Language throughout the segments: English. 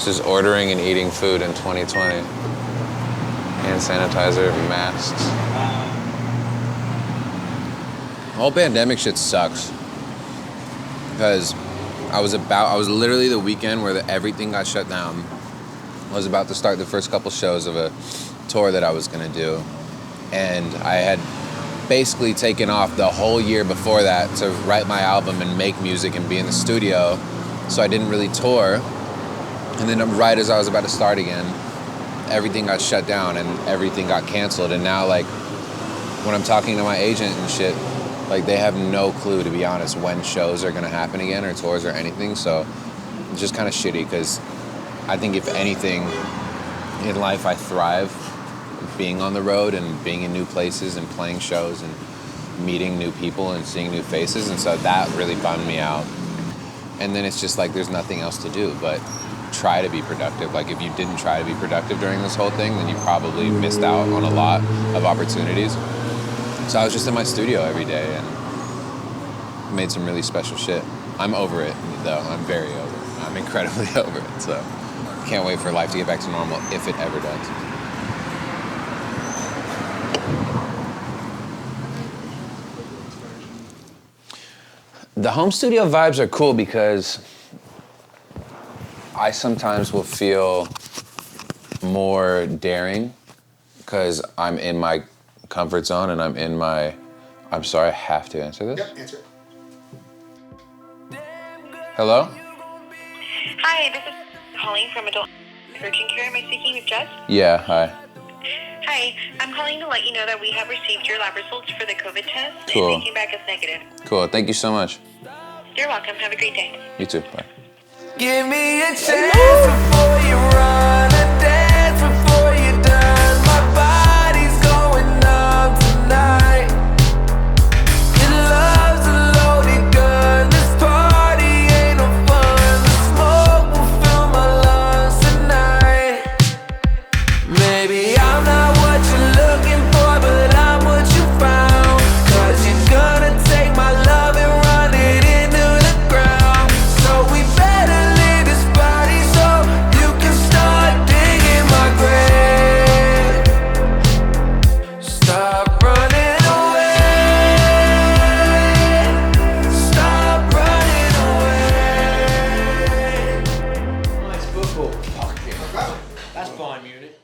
versus ordering and eating food in 2020. Hand sanitizer, masks. The whole pandemic shit sucks. Because I was literally the weekend where everything got shut down. I was about to start the first couple shows of a tour that I was gonna do. And I had basically taken off the whole year before that to write my album and make music and be in the studio. So I didn't really tour. And then right as I was about to start again, everything got shut down and everything got canceled. And now, like, when I'm talking to my agent and shit, like, they have no clue, to be honest, when shows are gonna happen again or tours or anything. So it's just kind of shitty, because I think if anything in life, I thrive being on the road and being in new places and playing shows and meeting new people and seeing new faces. And so that really bummed me out. And then it's just like there's nothing else to do but try to be productive. Like, if you didn't try to be productive during this whole thing, then you probably missed out on a lot of opportunities. So I was just in my studio every day and made some really special shit. I'm over it, though. I'm very over it. I'm incredibly over it. So can't wait for life to get back to normal, if it ever does. The home studio vibes are cool because I sometimes will feel more daring because I'm in my comfort zone and I'm sorry, I have to answer this? Yep, answer. Hello? Hi, this is calling from Adult Urgent Care. Am I speaking with Jez? Yeah, hi. Hi, I'm calling to let you know that we have received your lab results for the COVID test. Cool. And they came back as negative. Cool, thank you so much. You're welcome. Have a great day. You too, bye. Give me a chance before you run, a dance before you're done. My body's going numb tonight. Your love's a loaded gun. This party ain't no fun. The smoke will fill my lungs tonight. Maybe I'm not what you're looking for, but I'm what you found. 'Cause you're gonna take my love and run it into the ground. So we better leave this body so you can start digging my grave. Stop running away. Stop running away. Nice football. That's fine, unit.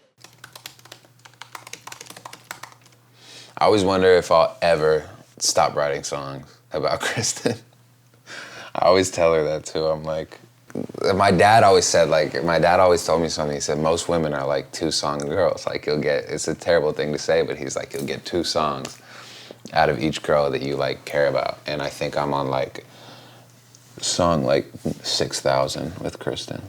I always wonder if I'll ever stop writing songs about Kristen. I always tell her that too. I'm like, my dad always told me something. He said, most women are like 2-song girls. Like, it's a terrible thing to say, but he's like, you'll get 2 songs out of each girl that you like care about. And I think I'm on like song like 6,000 with Kristen.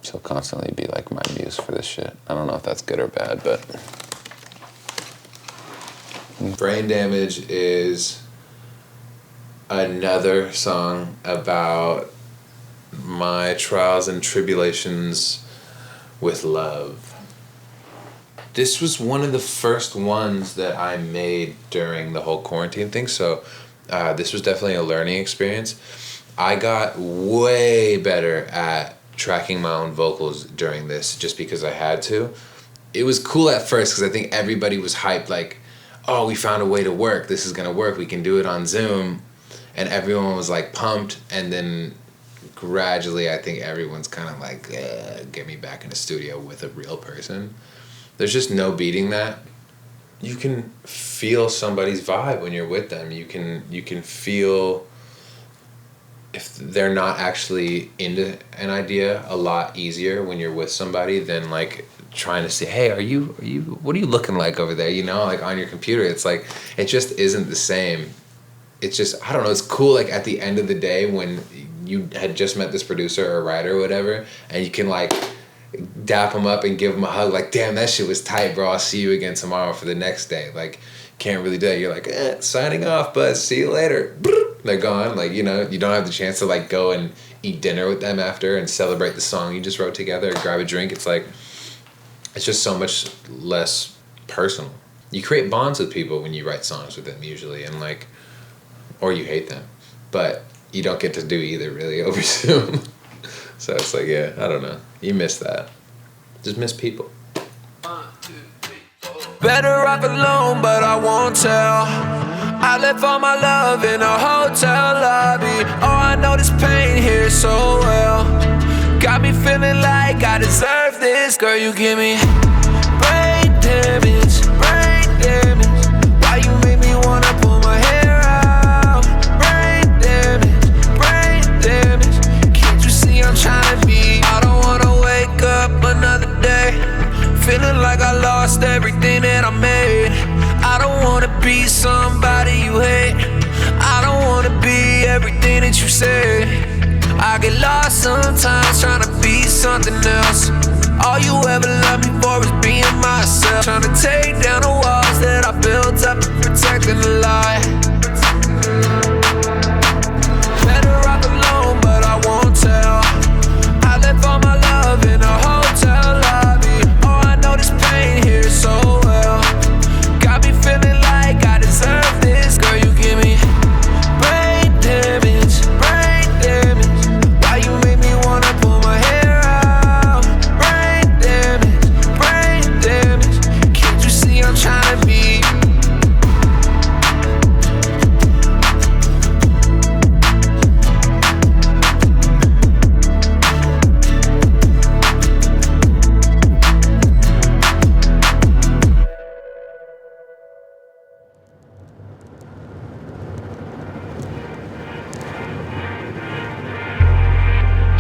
She'll constantly be like my muse for this shit. I don't know if that's good or bad, but. Brain Damage is another song about my trials and tribulations with love. This was one of the first ones that I made during the whole quarantine thing, so this was definitely a learning experience. I got way better at tracking my own vocals during this just because I had to. It was cool at first because I think everybody was hyped, like, oh, we found a way to work. This is gonna work. We can do it on Zoom. And everyone was like pumped. And then gradually, I think everyone's kind of like, get me back in the studio with a real person. There's just no beating that. You can feel somebody's vibe when you're with them. You can feel if they're not actually into an idea a lot easier when you're with somebody than like trying to say, hey, what are you looking like over there? You know, like on your computer, it's like, it just isn't the same. It's just, I don't know, it's cool like at the end of the day when you had just met this producer or writer or whatever, and you can like dap them up and give them a hug, like, damn, that shit was tight, bro. I'll see you again tomorrow for the next day. Like, can't really do that. You're like, signing off, bud. See you later. They're gone. Like, you know, you don't have the chance to like go and eat dinner with them after and celebrate the song you just wrote together, grab a drink. It's like, it's just so much less personal. You create bonds with people when you write songs with them usually, and like, or you hate them, but you don't get to do either really over Zoom. So it's like, yeah, I don't know. You miss that. Just miss people. Better off alone, but I won't tell. I left all my love in a hotel lobby. Oh, I know this pain here so well. Got me feeling like I deserve this. Girl, you give me brain damage, brain damage. Why you make me wanna pull my hair out? Brain damage, brain damage. Can't you see I'm trying to be? I don't wanna wake up another day feeling like I lost everything that I made. I don't wanna be somebody you hate. I don't wanna be everything that you say. I get lost sometimes trying to be something else. All you ever loved me for is being myself. Trying to take down the walls that I built up to protect the lie. Better off alone, but I won't tell. I left all my love in a hotel lobby. Oh, I know this pain here so well. Got me feeling like I deserve this. Girl, you give me brain damage, brain damage. Why you make me wanna pull my hair out? Brain damage, brain damage. Can't you see I'm trying to be?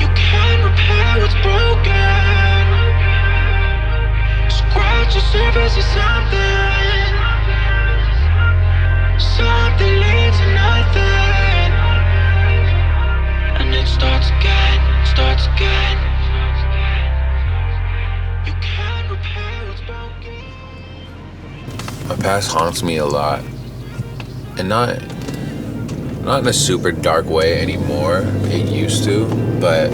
You can't repair what's broken. Scratch the surface of something. Something leads to nothing. And it starts again, starts again. You can't repair what's broken. My past haunts me a lot. And not in a super dark way anymore. It used to, but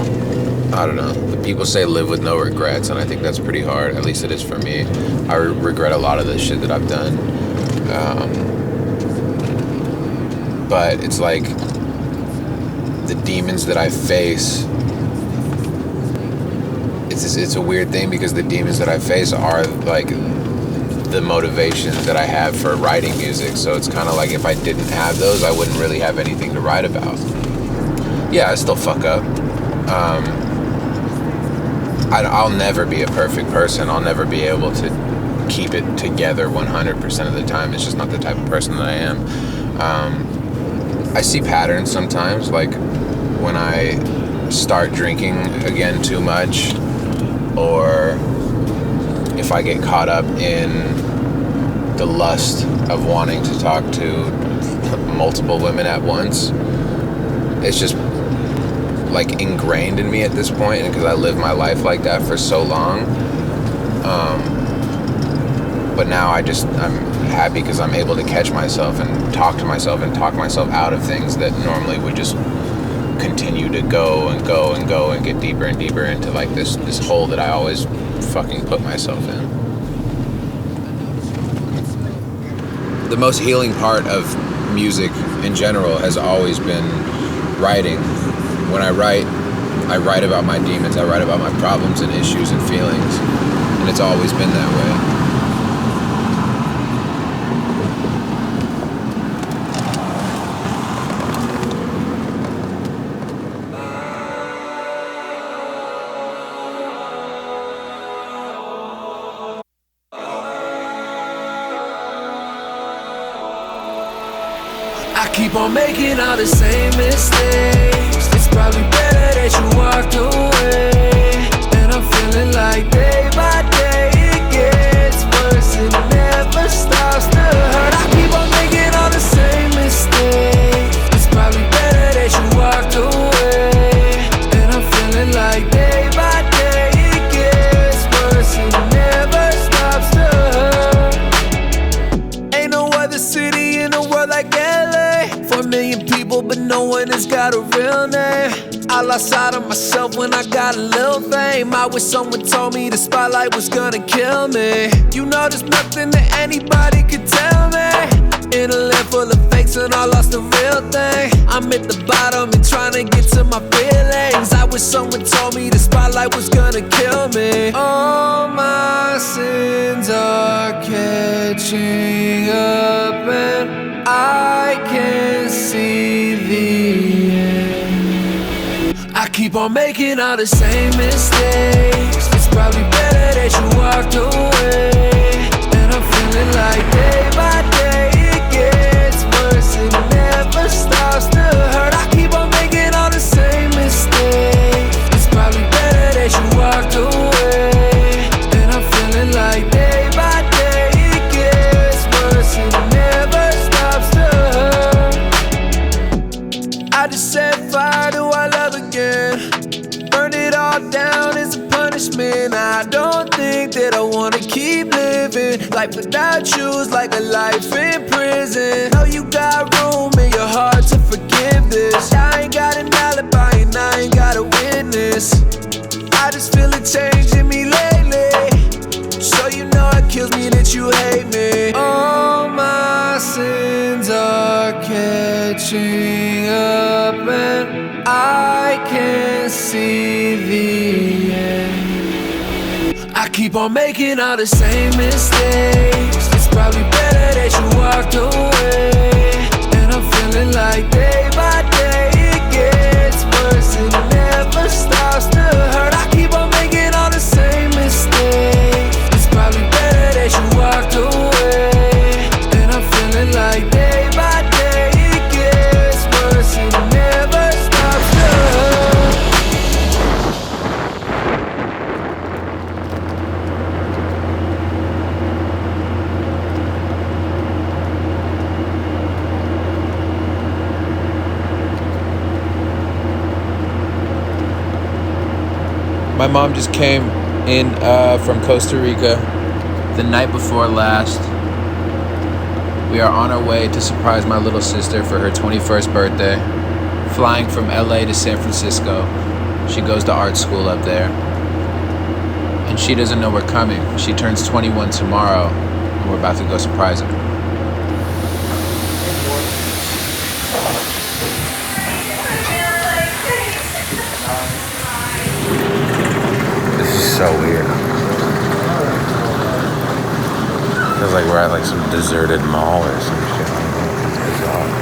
I don't know. People say live with no regrets, and I think that's pretty hard. At least it is for me. I regret a lot of the shit that I've done. But it's like the demons that I face. It's a weird thing because the demons that I face are like the motivation that I have for writing music. So it's kind of like if I didn't have those, I wouldn't really have anything to write about. Yeah, I still fuck up. I'll never be a perfect person. I'll never be able to keep it together 100% of the time. It's just not the type of person that I am. I see patterns sometimes, like when I start drinking again too much, or if I get caught up in the lust of wanting to talk to multiple women at once. It's just like ingrained in me at this point, and because I lived my life like that for so long. But now I'm happy because I'm able to catch myself and talk myself out of things that normally would just continue to go and get deeper and deeper into like this hole that I always fucking put myself in. The most healing part of music in general has always been writing. When I write about my demons, I write about my problems and issues and feelings, and it's always been that way. I keep on making all the same mistakes. It's probably better that you walked away. And I'm feeling like day by day it gets worse and it never stops to hurt. I keep on making all the same mistakes. It's probably better that you walked away. And I'm feeling like day by day it gets worse and it never stops to hurt. Ain't no other city in the world like LA. 4 million people, but no one has got a real name. I lost sight of myself when I got a little fame. I wish someone told me the spotlight was gonna kill me. You know there's nothing that anybody could tell me. In a land full of fake mistakes and I lost the real thing. I'm at the bottom and trying to get to my feelings. I wish someone told me the spotlight was gonna kill me. All my sins are catching up and I can see the end. I keep on making all the same mistakes. It's probably better that you walked away. And I'm feeling like day by day it gets worse. It never stops to hurt. I keep on making all the same mistakes. It's probably better that you walked away. And I'm feeling like day by day it gets worse. It never stops to hurt. I just set fire to our love again. Burned it all down as a punishment. I don't think that I wanna keep living. Life without you is like a life in prison. Know you got room in your heart to forgive this. I ain't got an alibi and I ain't got a witness. I just feel it changing me lately. So you know it kills me that you hate me. All my sins are catching up and I can see the end. I keep on making all the same mistakes. It's probably better that you walked away. And I'm feeling like day by day it gets worse. It never stops to hurt. I keep on making all the same mistakes. It's probably better that you walked away. And I'm feeling like day by day it gets worse. It never stops to hurt. My mom just came in from Costa Rica the night before last. We are on our way to surprise my little sister for her 21st birthday, flying from LA to San Francisco. She goes to art school up there. And she doesn't know we're coming. She turns 21 tomorrow, and we're about to go surprise her. This is so weird. Feels like we're at like some deserted mall or some shit. It's bizarre.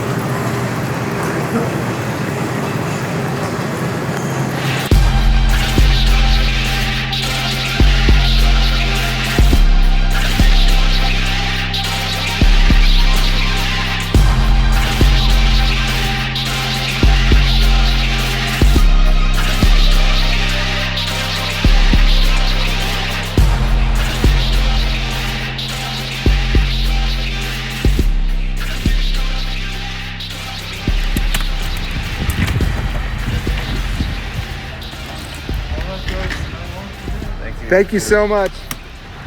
Thank you so much.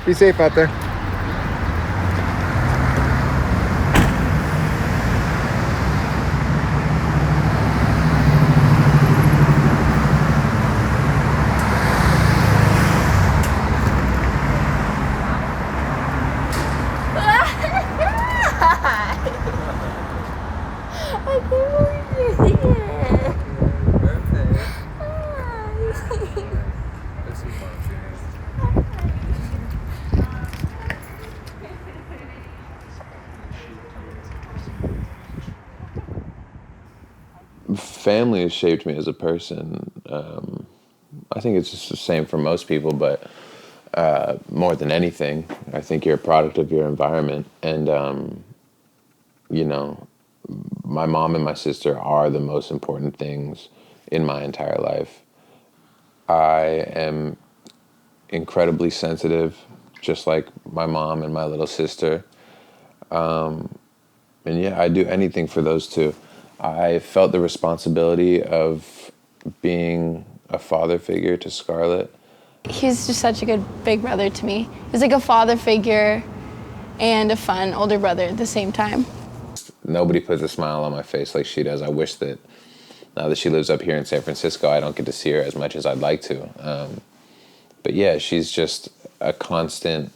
Be safe out there. Family has shaped me as a person. I think it's just the same for most people, but more than anything, I think you're a product of your environment. And, you know, my mom and my sister are the most important things in my entire life. I am incredibly sensitive, just like my mom and my little sister. And yeah, I do anything for those two. I felt the responsibility of being a father figure to Scarlett. He's just such a good big brother to me. He's like a father figure and a fun older brother at the same time. Nobody puts a smile on my face like she does. I wish that now that she lives up here in San Francisco, I don't get to see her as much as I'd like to. But yeah, she's just a constant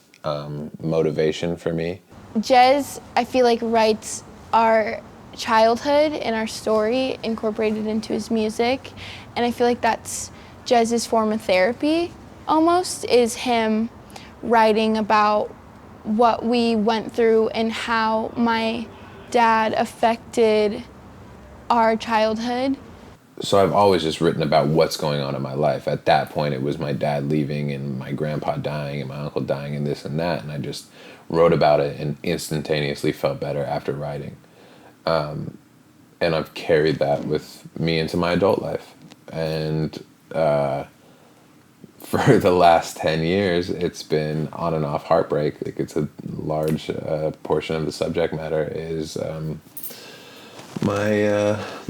motivation for me. Jez, I feel like, writes our childhood and our story incorporated into his music. And I feel like that's Jez's form of therapy almost, is him writing about what we went through and how my dad affected our childhood. So I've always just written about what's going on in my life. At that point, it was my dad leaving and my grandpa dying and my uncle dying and this and that. And I just wrote about it and instantaneously felt better after writing. And I've carried that with me into my adult life. And for the last 10 years, it's been on and off heartbreak. Like, it's a large portion of the subject matter is the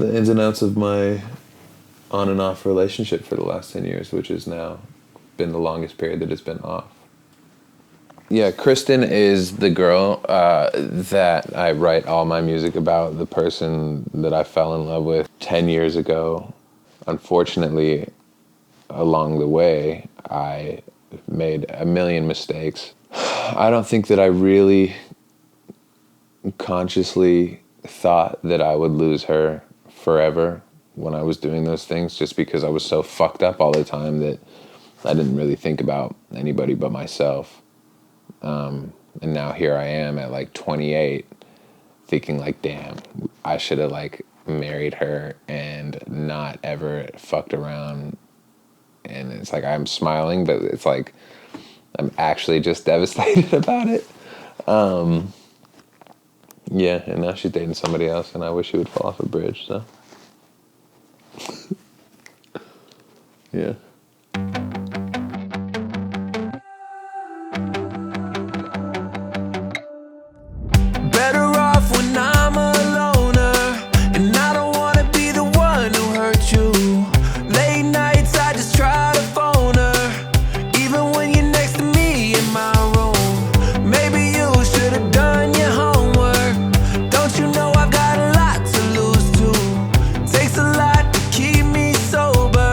ins and outs of my on and off relationship for the last 10 years, which has now been the longest period that it's been off. Yeah, Kristen is the girl that I write all my music about, the person that I fell in love with 10 years ago. Unfortunately, along the way, I made a million mistakes. I don't think that I really consciously thought that I would lose her forever when I was doing those things, just because I was so fucked up all the time that I didn't really think about anybody but myself. And now here I am at like 28 thinking like, damn, I should have like married her and not ever fucked around. And it's like, I'm smiling, but it's like I'm actually just devastated about it. Yeah, and now she's dating somebody else, and I wish she would fall off a bridge, so. Yeah. Better off when I'm a loner, and I don't wanna be the one who hurt you. Late nights I just try to phone her, even when you're next to me in my room. Maybe you should have done your homework. Don't you know I've got a lot to lose too? Takes a lot to keep me sober,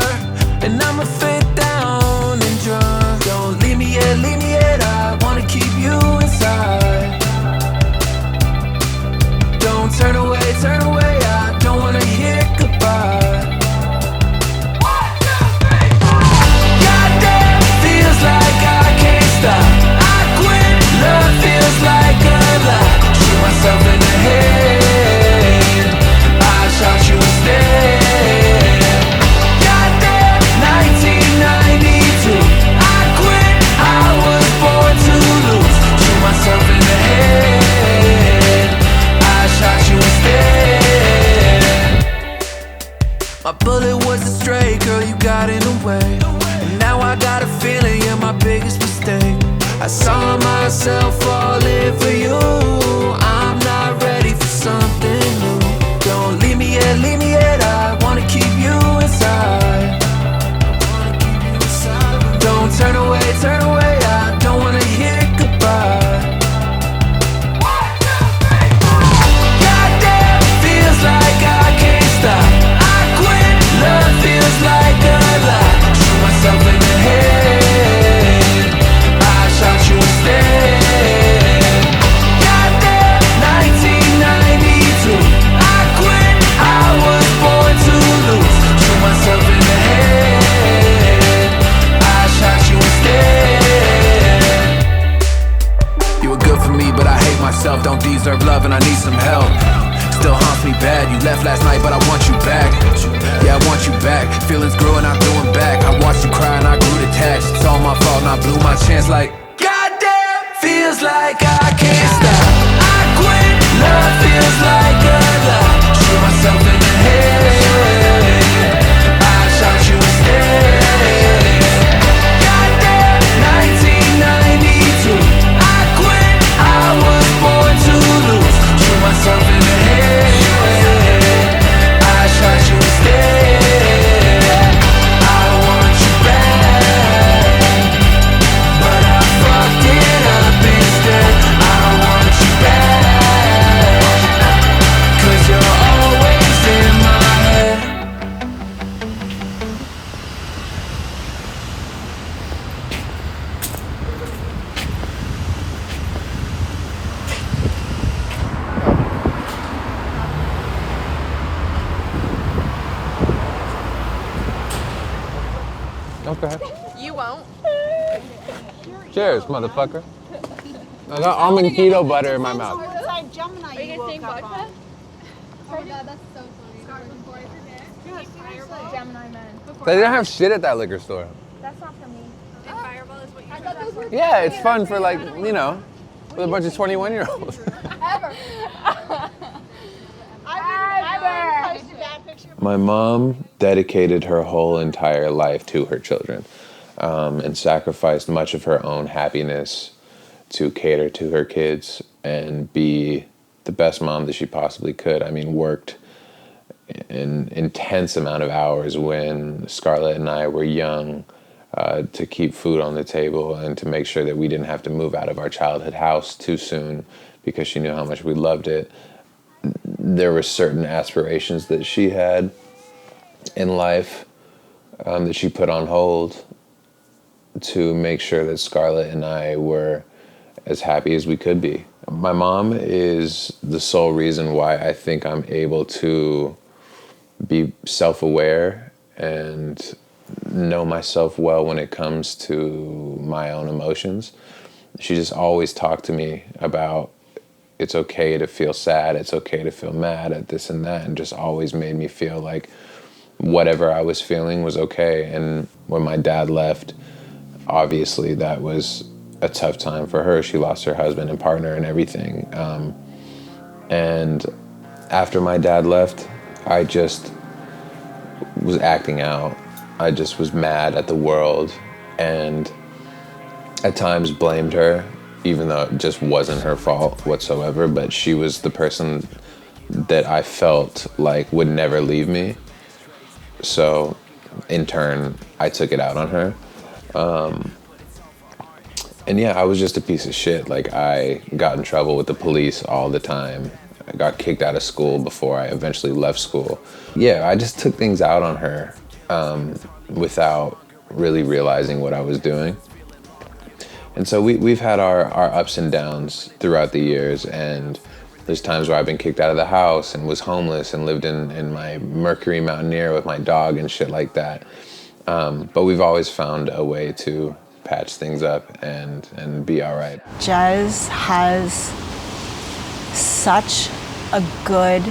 and I'ma fit down and drunk. Don't leave me yet, I wanna keep you inside. Don't turn away, I don't wanna hear goodbye. 1, 2, 3, 4. Goddamn, feels like I can't stop. I quit, love feels like a lie. Shoot myself in the head, I shot you instead. Goddamn, 1992. I quit, I was born to lose. Shoot myself in the head, I shot you instead. My bullet was a stray, girl, you got in the way. And now I got a feeling you're my biggest mistake. I saw myself falling for you. I'm not ready for something new. Don't leave me yet, I wanna keep you inside. Don't turn away, I don't wanna hear goodbye. 1, 2, 3, 4. Goddamn, feels like I can't stop. I quit, love feels like a lie. Shoot myself in the head, I shot you instead. Goddamn, 1992. I quit, I was born to lose. Shoot myself in the head, I shot you instead. You were good for me, but I hate myself. Don't deserve love and I need some help. Still haunts me bad. You left last night, but I want you back. Yeah, I want you back. Feelings grew and I'm doing back. I watched you cry and I grew detached. It's all my fault and I blew my chance like, goddamn, feels like I can't stop. I quit, love feels like a lie. Shoot myself in the head, I shot you instead. Goddamn, 1992. I quit, I was born to lose. Shoot myself in the head, I shot you instead. I want you back, but I fucked it up instead. I want you back. Okay. You won't. Cheers, motherfucker. I got almond keto butter in my mouth. Gemini, are you gonna sing vodka? Oh my god, that's so funny. Start before I forget. Fireball. Gemini men. They didn't have shit at that liquor store. That's not for me. And Fireball is what you thought those were. Yeah, it's fun for like, you know, with a bunch of 21-year-olds. Ever. My mom dedicated her whole entire life to her children, and sacrificed much of her own happiness to cater to her kids and be the best mom that she possibly could. I mean, worked an intense amount of hours when Scarlett and I were young to keep food on the table and to make sure that we didn't have to move out of our childhood house too soon because she knew how much we loved it. There were certain aspirations that she had in life that she put on hold to make sure that Scarlett and I were as happy as we could be. My mom is the sole reason why I think I'm able to be self-aware and know myself well when it comes to my own emotions. She just always talked to me about it's okay to feel sad, it's okay to feel mad at this and that, and just always made me feel like whatever I was feeling was okay. And when my dad left, obviously that was a tough time for her. She lost her husband and partner and everything. And after my dad left, I just was acting out. I just was mad at the world and at times blamed her, even though it just wasn't her fault whatsoever. But she was the person that I felt like would never leave me. So in turn, I took it out on her. And yeah, I was just a piece of shit. Like, I got in trouble with the police all the time. I got kicked out of school before I eventually left school. Yeah, I just took things out on her without really realizing what I was doing. And so we've had our ups and downs throughout the years, and there's times where I've been kicked out of the house and was homeless and lived in my Mercury Mountaineer with my dog and shit like that. But we've always found a way to patch things up and be all right. Jez has such a good,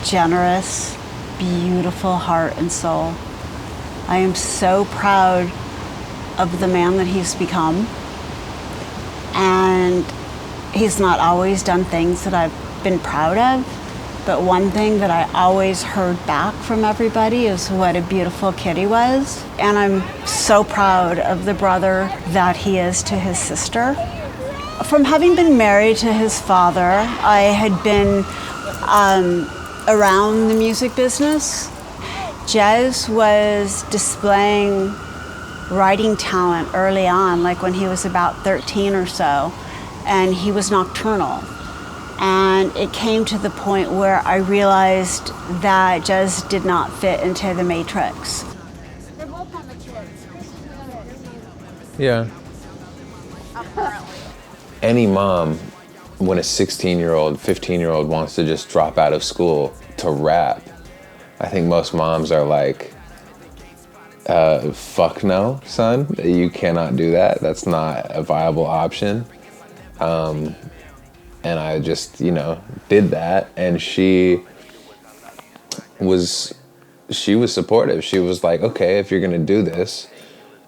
generous, beautiful heart and soul. I am so proud of the man that he's become. And he's not always done things that I've been proud of, but one thing that I always heard back from everybody is what a beautiful kid he was. And I'm so proud of the brother that he is to his sister. From having been married to his father, I had been around the music business. Jez was displaying writing talent early on, like when he was about 13 or so, and he was nocturnal. And it came to the point where I realized that Jez did not fit into the matrix. They're both on the kids. Yeah. Any mom, when a 16-year-old, 15-year-old wants to just drop out of school to rap, I think most moms are like, fuck no, son, you cannot do that. That's not a viable option. And I just, did that. And she was supportive. She was like, okay, if you're gonna do this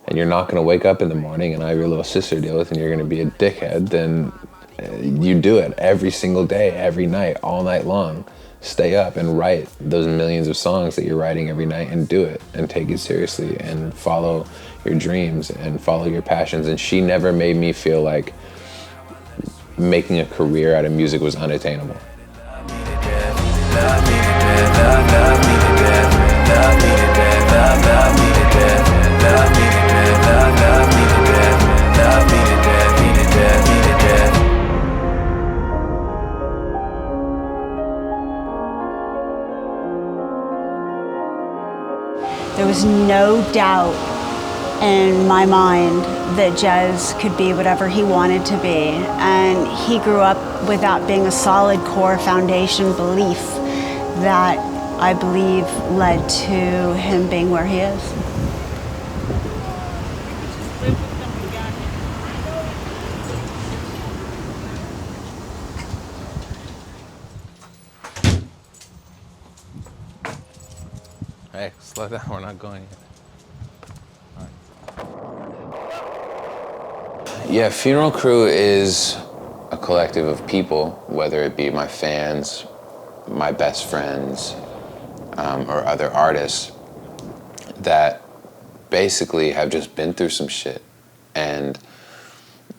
and you're not gonna wake up in the morning and I have your little sister to deal with and you're gonna be a dickhead, then you do it every single day, every night, all night long. Stay up and write those millions of songs that you're writing every night and do it and take it seriously and follow your dreams and follow your passions. And she never made me feel like making a career out of music was unattainable. There was no doubt in my mind that Jez could be whatever he wanted to be. And he grew up with that being a solid core foundation belief that I believe led to him being where he is. Hey, slow down, we're not going yet. Yeah, Funeral Crew is a collective of people, whether it be my fans, my best friends, or other artists that basically have just been through some shit. And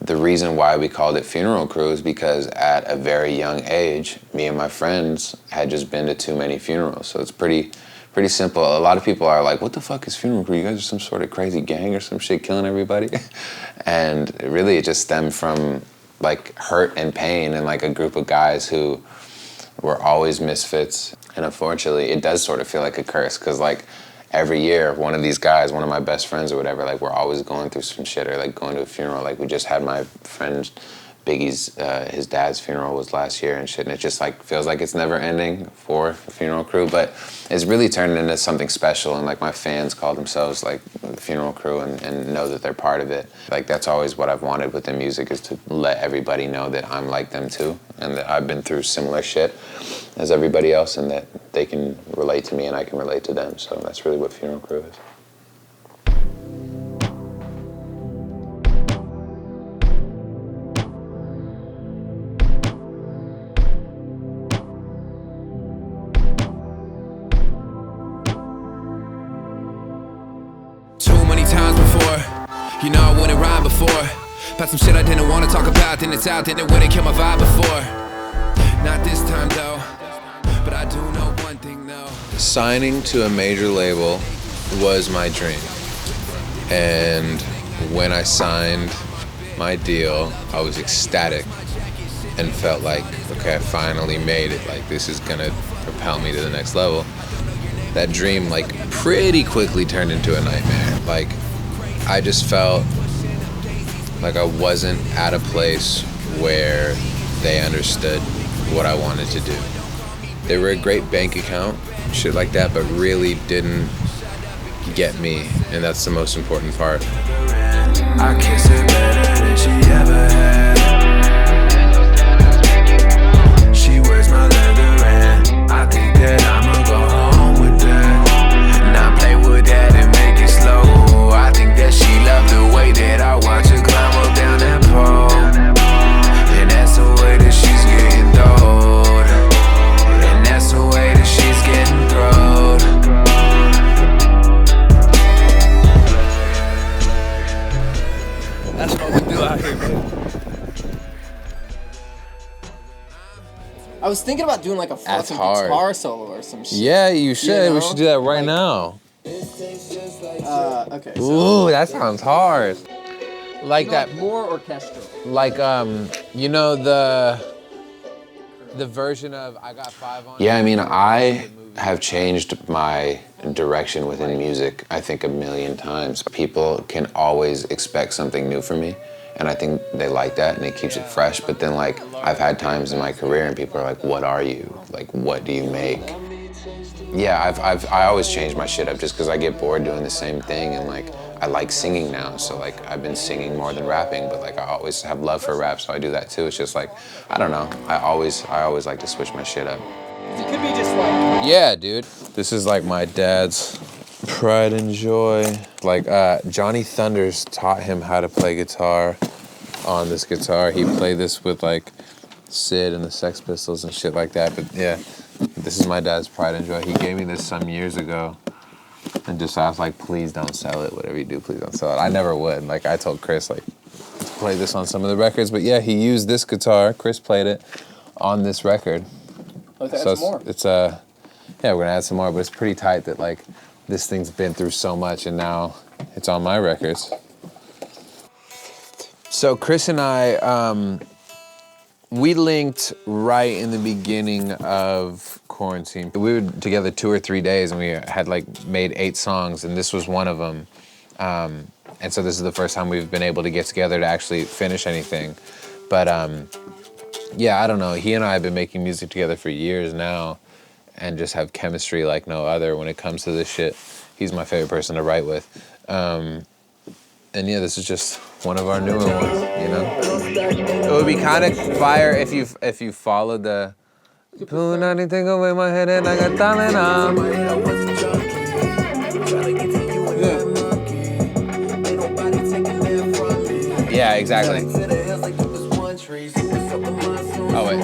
the reason why we called it Funeral Crew is because at a very young age, me and my friends had just been to too many funerals. So it's pretty simple. A lot of people are like, what the fuck is Funeral Crew? You guys are some sort of crazy gang or some shit killing everybody? And really it just stemmed from like hurt and pain and like a group of guys who were always misfits. And unfortunately, it does sort of feel like a curse because like every year, one of these guys, one of my best friends or whatever, like we're always going through some shit or like going to a funeral. Like we just had my friend Biggie's, his dad's funeral was last year and shit, and it just like feels like it's never ending for Funeral Crew, but it's really turned into something special, and like my fans call themselves like Funeral Crew and know that they're part of it. Like that's always what I've wanted with the music, is to let everybody know that I'm like them too, and that I've been through similar shit as everybody else, and that they can relate to me and I can relate to them. So that's really what Funeral Crew is. You know I wouldn't rhyme before. About some shit I didn't want to talk about, then it's out, then it wouldn't kill my vibe before. Not this time though, but I do know one thing though. Signing to a major label was my dream. And when I signed my deal, I was ecstatic and felt like, okay, I finally made it. Like this is gonna propel me to the next level. That dream like pretty quickly turned into a nightmare. Like I just felt like I wasn't at a place where they understood what I wanted to do. They were a great bank account, shit like that, but really didn't get me, and that's the most important part. I kiss her better than she ever had. She wears my leather and I think that I'ma go home with that. Not play with that and make it slow. I think that she loved the way that I watch her climb up down that pole. And that's the way that she's getting throwed. And that's the way that she's getting throwed. That's what we do out here, baby. I was thinking about doing like a fucking guitar solo or some shit. Yeah, you should. You know? We should do that right now. Okay. Ooh, that sounds hard. Like that. More orchestral. Like you know the version of I Got Five on. Yeah, I mean I have changed my direction within music, I think, a million times. People can always expect something new from me, and I think they like that and it keeps it fresh. But then like I've had times in my career and people are like, what are you? Like what do you make? Yeah, I always change my shit up just because I get bored doing the same thing, and like I like singing now, so like I've been singing more than rapping, but like I always have love for rap, so I do that too. It's just like, I don't know, I always like to switch my shit up. It could be just like... Yeah, dude. This is like my dad's pride and joy. Like Johnny Thunders taught him how to play guitar on this guitar. He played this with like Sid and the Sex Pistols and shit like that, but yeah. This is my dad's pride and joy. He gave me this some years ago and just asked like, please don't sell it. Whatever you do, please don't sell it. I never would. Like I told Chris like to play this on some of the records, but yeah, he used this guitar. Chris played it on this record. Let's add some more. It's yeah, we're gonna add some more, but it's pretty tight that like this thing's been through so much and now it's on my records. So Chris and I, we linked right in the beginning of quarantine. We were together 2 or 3 days and we had like made 8 songs and this was one of them. And so this is the first time we've been able to get together to actually finish anything. But yeah, I don't know. He and I have been making music together for years now and just have chemistry like no other when it comes to this shit. He's my favorite person to write with. And yeah, this is just one of our newer ones, you know? It would be kind of fire if you followed the pulling anything away my head and I got talent on. Yeah, exactly. Oh, wait.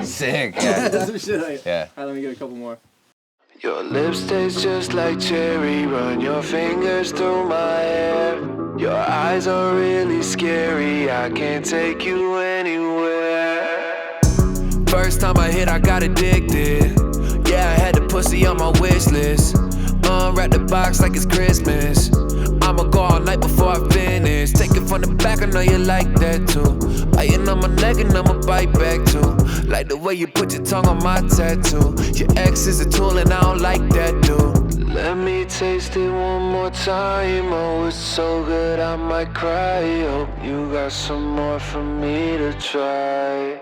Sick, yeah. Yeah. Alright, let me get a couple more. Your lips taste just like cherry. Run your fingers through my hair. Your eyes are really scary. I can't take you anywhere. First time I hit, I got addicted. Yeah, I had the pussy on my wish list. Unwrap the box like it's Christmas. I'ma go all night before I finish. Take it from the back, I know you like that too. Biting on my neck and I'ma bite back too. Like the way you put your tongue on my tattoo. Your ex is a tool and I don't like that dude. Let me taste it one more time. Oh, it's so good I might cry. Hope you got some more for me to try.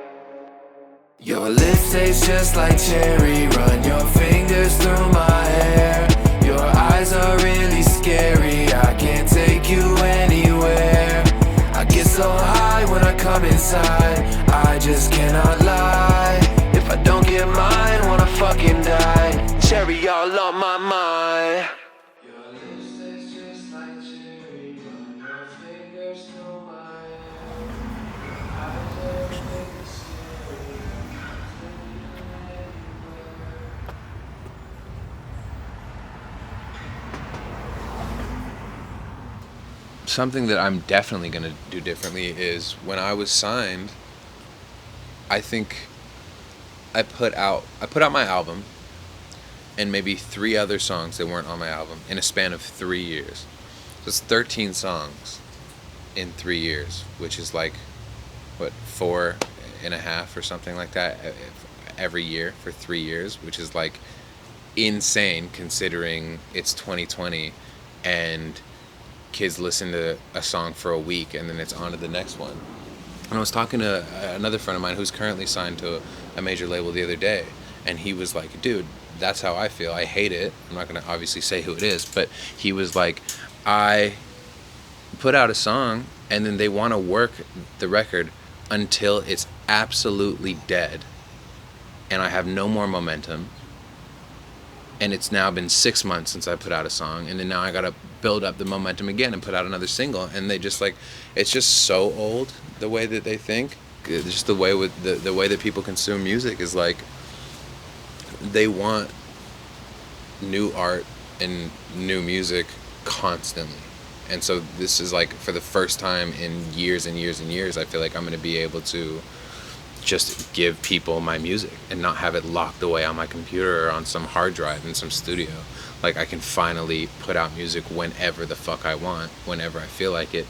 Your lips taste just like cherry. Run your fingers through my hair. Your eyes are really scary. I can't take you anywhere. I get so high when I come inside. I just cannot lie. If I don't get mine, wanna fucking die. Cherry all on my mind. Your lips taste just like cherry. Run your fingers through my hair. Eyes are really scary. Something that I'm definitely going to do differently is when I was signed, I think I put out my album and maybe 3 other songs that weren't on my album in a span of 3 years. So it's 13 songs in 3 years, which is like, what, 4.5 or something like that every year for 3 years, which is like insane considering it's 2020 and kids listen to a song for a week and then it's on to the next one. And I was talking to another friend of mine who's currently signed to a major label the other day, and he was like, dude, that's how I feel. I hate it. I'm not going to obviously say who it is, but he was like, I put out a song and then they want to work the record until it's absolutely dead and I have no more momentum. And it's now been 6 months since I put out a song, and then now I gotta build up the momentum again and put out another single. And they just like, it's just so old the way that they think. It's just the way with the way that people consume music is like, they want new art and new music constantly. And so this is like, for the first time in years and years and years, I feel like I'm gonna be able to just give people my music and not have it locked away on my computer or on some hard drive in some studio. Like, I can finally put out music whenever the fuck I want, whenever I feel like it,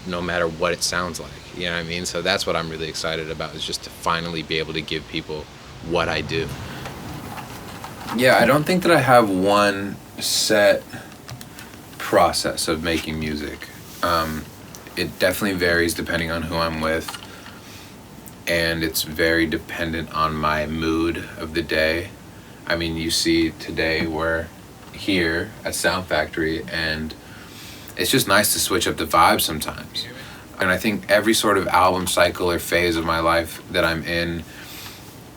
no matter what it sounds like. You know what I mean? So that's what I'm really excited about, is just to finally be able to give people what I do. Yeah, I don't think that I have one set process of making music. It definitely varies depending on who I'm with. And it's very dependent on my mood of the day. I mean, you see today we're here at Sound Factory, and it's just nice to switch up the vibe sometimes. And I think every sort of album cycle or phase of my life that I'm in,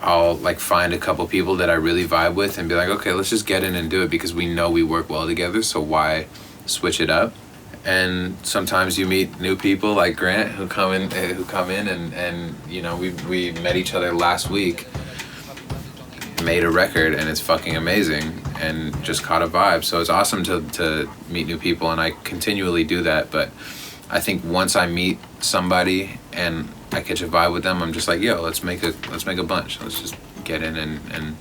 I'll like find a couple people that I really vibe with and be like, okay, let's just get in and do it, because we know we work well together, so why switch it up? And sometimes you meet new people like Grant who come in and you know, we met each other last week, made a record, and it's fucking amazing and just caught a vibe. So it's awesome to meet new people, and I continually do that. But I think once I meet somebody and I catch a vibe with them, I'm just like, yo, let's make a bunch. Let's just get in and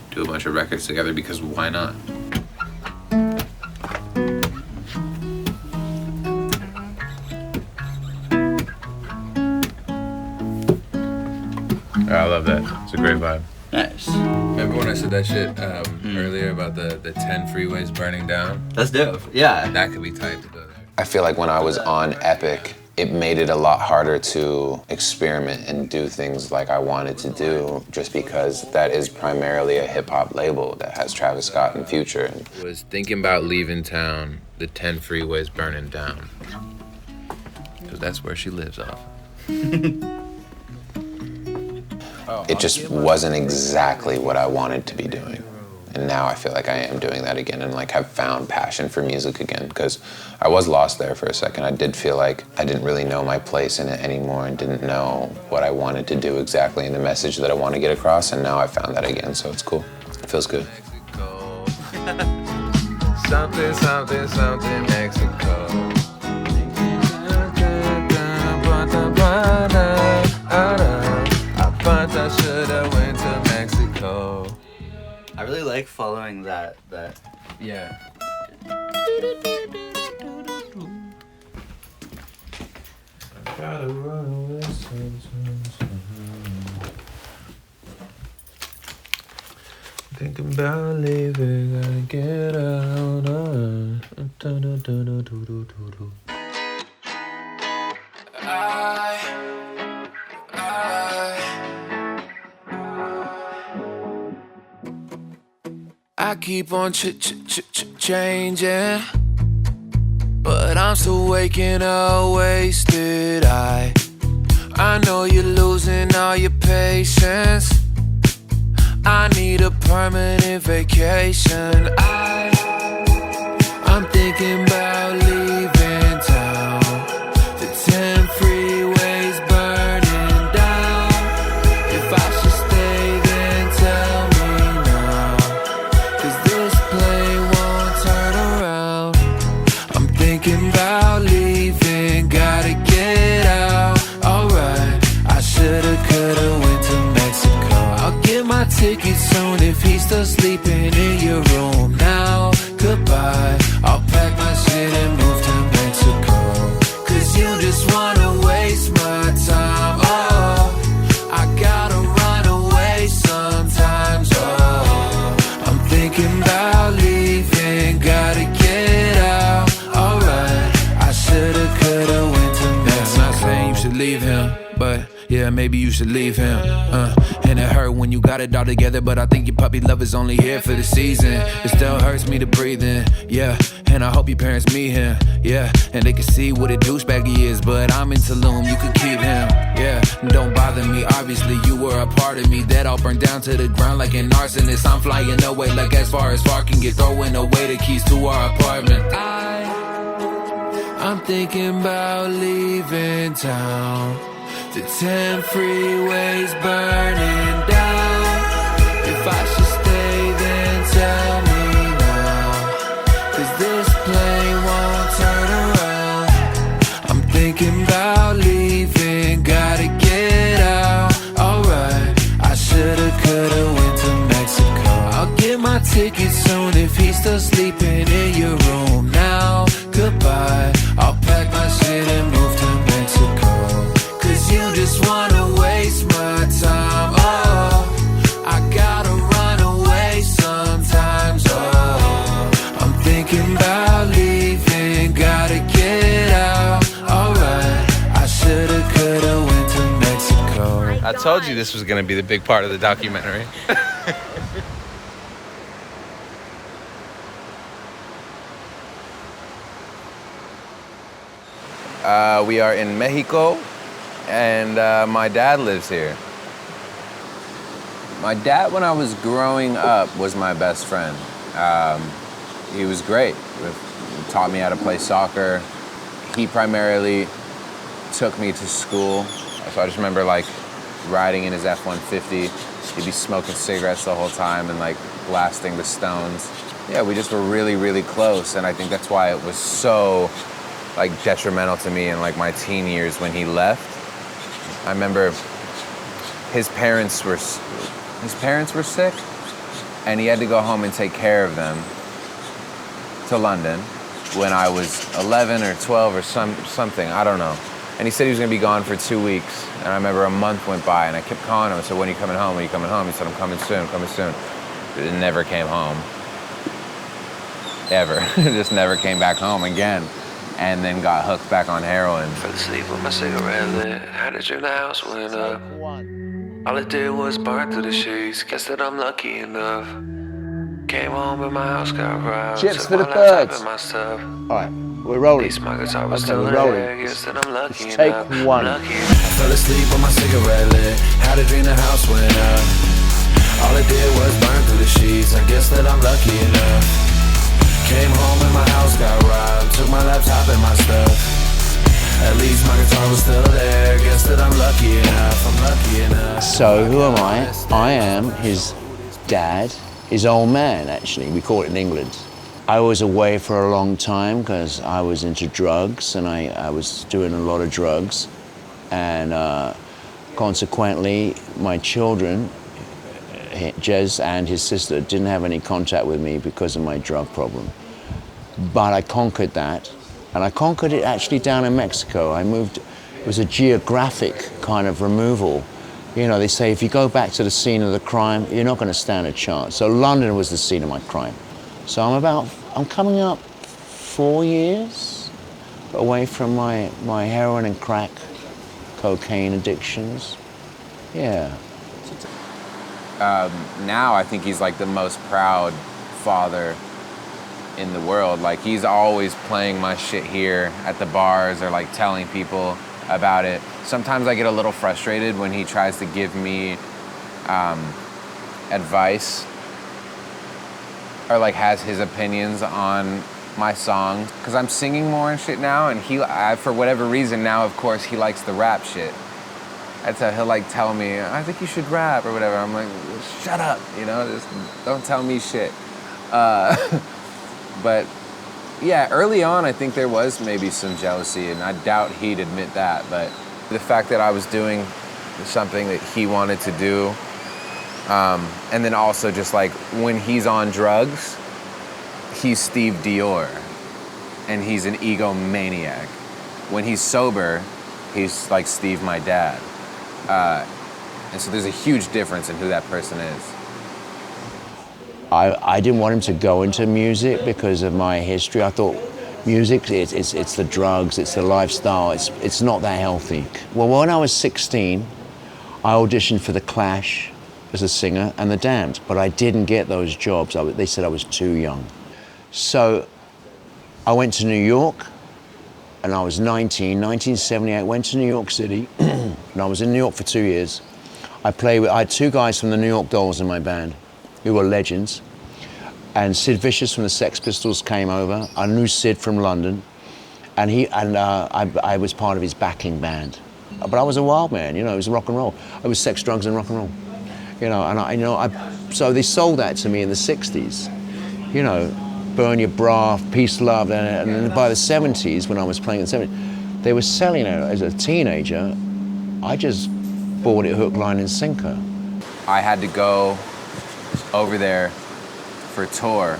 do a bunch of records together, because why not? I love that. It's a great vibe. Nice. Remember when I said that shit earlier about the 10 freeways burning down? That's dope. Yeah. That could be tight to go there. I feel like when I was on Epic, it made it a lot harder to experiment and do things like I wanted to do, just because that is primarily a hip-hop label that has Travis Scott and Future. I was thinking about leaving town, the 10 freeways burning down. Because that's where she lives off. it just wasn't exactly what I wanted to be doing. And now I feel like I am doing that again and like have found passion for music again, because I was lost there for a second. I did feel like I didn't really know my place in it anymore and didn't know what I wanted to do exactly and the message that I want to get across, and now I found that again, so it's cool. It feels good. Something, something, something, Mexico. I should've went to Mexico. I really like following that. Yeah. I gotta run away thinking about leaving, gotta get out. I keep on changing, but I'm still waking up wasted. I know you're losing all your patience. I need a permanent vacation. I'm thinking about leaving town. The 10 freeways burning down. If I should stay, then tell me now, 'cause this plane won't turn around. I'm thinking about leaving, gotta get out. Alright, I shoulda, coulda went to Mexico. I'll get my ticket soon if he's still sleeping in your room now. Goodbye, I'll pack my shit and move to Mexico. 'Cause you just wanna waste my time. Oh, I gotta run away sometimes. Oh, I'm thinking about leaving, gotta get out. Alright, I shoulda, coulda went to Mexico. I'm not saying you should leave him, but yeah, maybe you should leave him. And it hurt when you got it all together, but I think your puppy love is only here for the season. It still hurts me to breathe in, yeah. And I hope your parents meet him, yeah. And they can see what a douchebag he is, but I'm in Tulum, you could keep him, yeah. And don't bother me, obviously you were a part of me that all burned down to the ground like an arsonist. I'm flying away like as far can get, throwing away the keys to our apartment. I'm thinking about leaving town. The 10 freeways burning down. If I should stay, then tell me now, 'cause this plane won't turn around. I'm thinking about leaving, gotta get out. Alright, I shoulda, coulda went to Mexico. I'll get my ticket soon if he's still sleeping in your room now. Goodbye, I'll pack my shit and move to Mexico. 'Cause you just wanna waste my time. Oh, I gotta run away sometimes. Oh, I'm thinking about leaving, gotta get out. Alright, I shoulda, coulda went to Mexico. I told you this was gonna be the big part of the documentary. We are in Mexico, and my dad lives here. My dad, when I was growing up, was my best friend. He was great. He taught me how to play soccer. He primarily took me to school. So I just remember like riding in his F-150. He'd be smoking cigarettes the whole time and like blasting the Stones. Yeah, we just were really, really close, and I think that's why it was so like detrimental to me in like my teen years when he left. I remember his parents were sick, and he had to go home and take care of them to London when I was 11 or 12 or something, I don't know. And he said he was gonna be gone for 2 weeks, and I remember a month went by, and I kept calling him. I said, when are you coming home? When are you coming home? He said, I'm coming soon, coming soon. It never came home. Ever. Just never came back home again. And then got hooked back on heroin. Fell asleep with my cigarette lit. Had a dream the house went up. All it did was burn through the sheets. Guess that I'm lucky enough. Came home and my house got robbed. Chips for the birds. Alright, we're rolling. My guitar was still rolling. there. Guess that I'm lucky Take enough. one. I fell asleep with my cigarette lit. Had a a dream the house went up. All it did was burn through the sheets. I guess that I'm lucky enough. Came home and my house got robbed. Took my laptop and my stuff. At least my guitar was still there. Guess that I'm lucky enough. I'm lucky enough. So who am I? I am his dad, his old man actually. We call it in England. I was away for a long time because I was into drugs and I was doing a lot of drugs. And consequently, my children, Jez and his sister, didn't have any contact with me because of my drug problem. But I conquered that. And I conquered it actually down in Mexico. I moved, it was a geographic kind of removal. You know, they say if you go back to the scene of the crime, you're not going to stand a chance. So London was the scene of my crime. So I'm coming up 4 years away from my heroin and crack, cocaine addictions. Yeah. Now I think he's like the most proud father in the world. Like he's always playing my shit here at the bars or like telling people about it. Sometimes I get a little frustrated when he tries to give me advice or like has his opinions on my songs, because I'm singing more and shit now, and for whatever reason now, of course, he likes the rap shit. That's how he'll like tell me, I think you should rap or whatever. I'm like, shut up, you know, just don't tell me shit. But yeah, early on, I think there was maybe some jealousy, and I doubt he'd admit that, but the fact that I was doing something that he wanted to do, and then also just like when he's on drugs, he's Steve Dior, and he's an egomaniac. When he's sober, he's like Steve, my dad. And so there's a huge difference in who that person is. I didn't want him to go into music because of my history. I thought music, it's the drugs, it's the lifestyle, it's not that healthy. Well, when I was 16, I auditioned for The Clash as a singer and The Damned, but I didn't get those jobs. They said I was too young. So I went to New York, and I was 1978, went to New York City, and I was in New York for 2 years. I had two guys from the New York Dolls in my band, who were legends. And Sid Vicious from the Sex Pistols came over. I knew Sid from London, and I was part of his backing band. But I was a wild man, you know, it was rock and roll. I was sex, drugs, and rock and roll. You know, and so they sold that to me in the 60s. You know, Burn Your Bra, Peace, Love, and then by the 70s, when I was playing in the 70s, they were selling it as a teenager. I just bought it hook, line, and sinker. I had to go over there for a tour,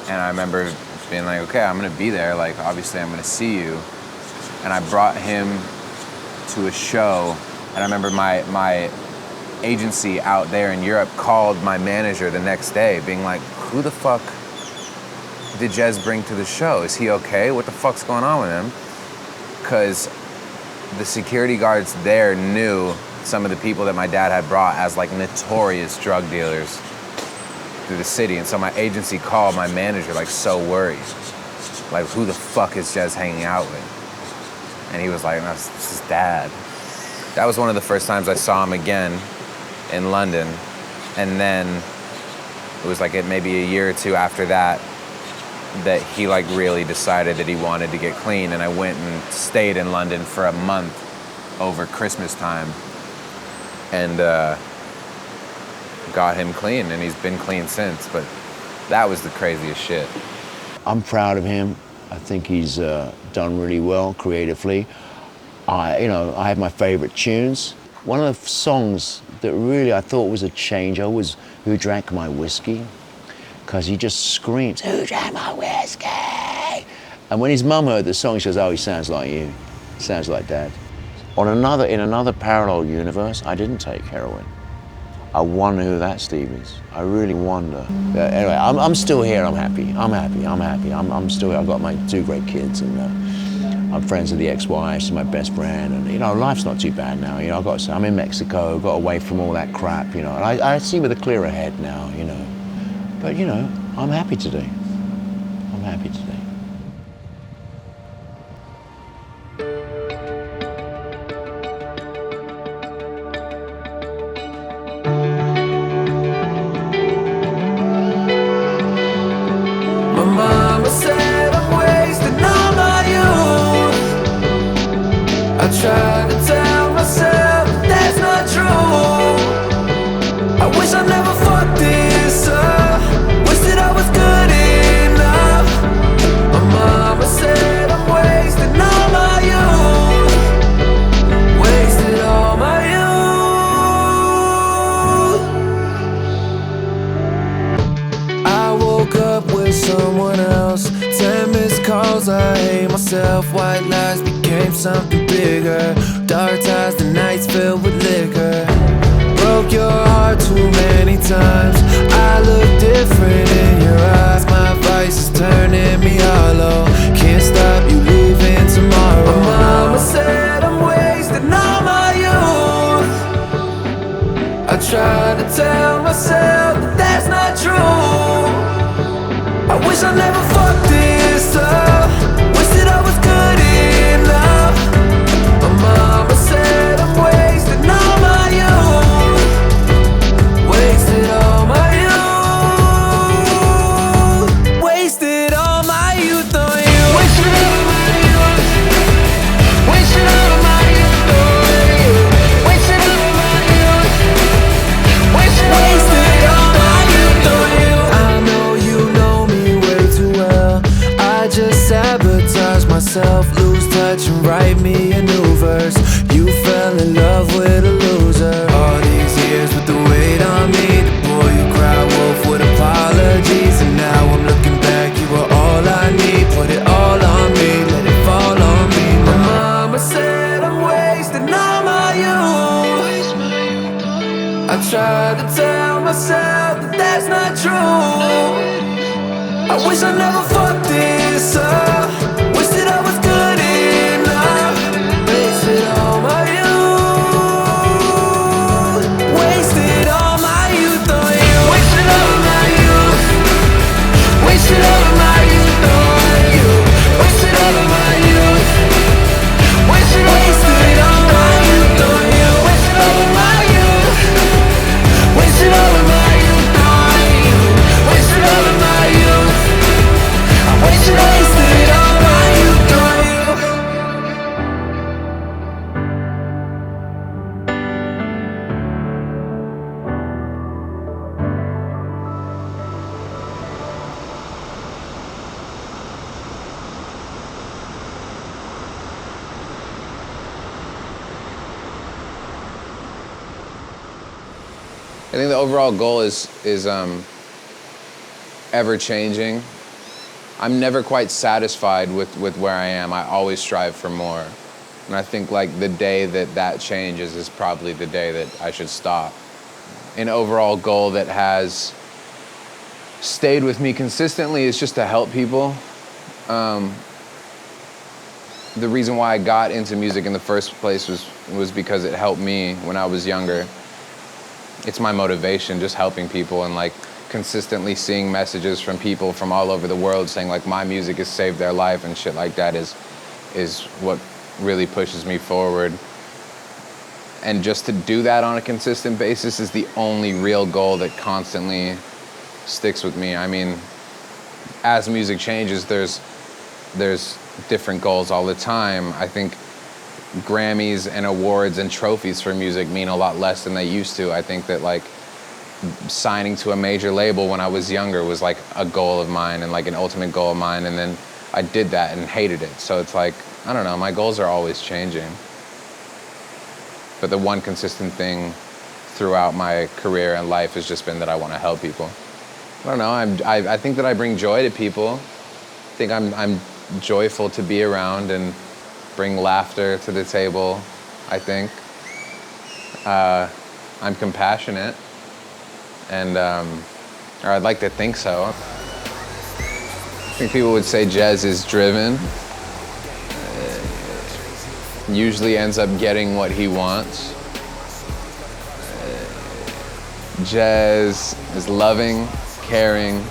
and I remember being like, okay, I'm gonna be there, like obviously I'm gonna see you. And I brought him to a show, and I remember my agency out there in Europe called my manager the next day being like, who the fuck did Jez bring to the show? Is he okay? What the fuck's going on with him? Because the security guards there knew some of the people that my dad had brought as like notorious drug dealers through the city. And so my agency called my manager like so worried. Like, who the fuck is Jez hanging out with? And he was like, no, this is Dad. That was one of the first times I saw him again in London. And then it was like maybe a year or two after that that he like really decided that he wanted to get clean. And I went and stayed in London for a month over Christmas time and got him clean, and he's been clean since. But that was the craziest shit. I'm proud of him. I think he's done really well creatively. I have my favorite tunes. One of the songs that really I thought was a changer was Who Drank My Whiskey? Because he just screams, who drank my whiskey? And when his mum heard the song, she goes, oh, he sounds like you. Sounds like Dad. In another parallel universe, I didn't take heroin. I wonder who that Steve is. I really wonder. Anyway, I'm still here. I'm happy. I'm still here. I've got my 2 great kids, and I'm friends with the ex-wife. She's my best friend, and life's not too bad now. I'm in Mexico. Got away from all that crap. And I see with a clearer head now. But I'm happy today. I'm happy today. myself, white lies became something bigger. Dark ties, the nights filled with liquor. Broke your heart too many times. I look different in your eyes. My vice is turning me hollow. Can't stop you leaving tomorrow. My mama said I'm wasting all my youth. I try to tell myself that that's not true. I wish I never fucked this up. Wish that I was good enough. My mama said I'm wasting all my youth. Wasted all my youth. Wasted all my youth on you. Wasted all my youth. Wasted all my youth on you. Wasted all my youth. Wasted all my youth on you. I know you know me way too well. I just sabotage myself, lose touch and write me a new verse. You fell in love with a loser. All these years with the weight on me, the boy who cried wolf with apologies. And now I'm looking back, you were all I need. Put it all on me, let it fall on me. My mama said I'm wasting all my youth. I try to tell myself that that's not true. I wish I never fucked this up. Wish that I was good enough. Wasted all my youth. Wasted all my youth on you. Wasted all my youth. Wasted all my youth on you. Wasted all my youth. Wasted all my youth on you. Wasted all my youth. Wasted all my youth on you. Wasted all my youth. Wasted all my youth on you. I think the overall goal is ever changing. I'm never quite satisfied with where I am. I always strive for more. And I think like the day that changes is probably the day that I should stop. An overall goal that has stayed with me consistently is just to help people. The reason why I got into music in the first place was because it helped me when I was younger. It's my motivation, just helping people and like consistently seeing messages from people from all over the world saying like my music has saved their life and shit like that is what really pushes me forward. And just to do that on a consistent basis is the only real goal that constantly sticks with me. I mean, as music changes, there's different goals all the time. I think Grammys and awards and trophies for music mean a lot less than they used to. I think that like signing to a major label when I was younger was like a goal of mine and like an ultimate goal of mine, and then I did that and hated it. So it's like, I don't know, my goals are always changing. But the one consistent thing throughout my career and life has just been that I want to help people. I don't know, I think that I bring joy to people. I think I'm joyful to be around and bring laughter to the table, I think. I'm compassionate. And, or I'd like to think so. I think people would say Jez is driven. Usually ends up getting what he wants. Jez is loving, caring,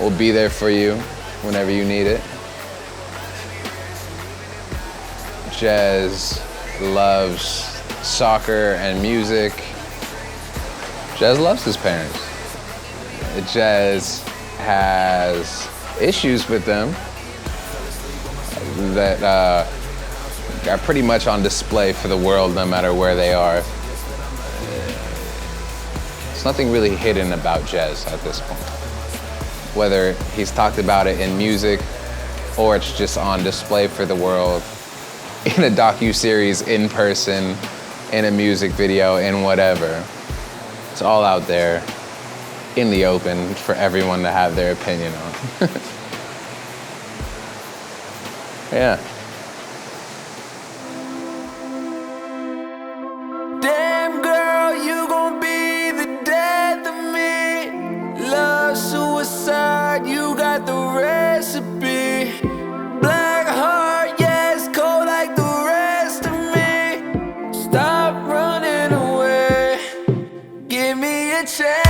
will be there for you whenever you need it. Jez loves soccer and music. Jez loves his parents. Jez has issues with them that are pretty much on display for the world no matter where they are. There's nothing really hidden about Jez at this point. Whether he's talked about it in music or it's just on display for the world in a docu-series, in person, in a music video, in whatever. It's all out there in the open for everyone to have their opinion on. Yeah. Damn girl, you gon' be the death of me. Love, suicide, you got the recipe. Black heart, yes, cold like the rest of me. Stop running away, give me a chance.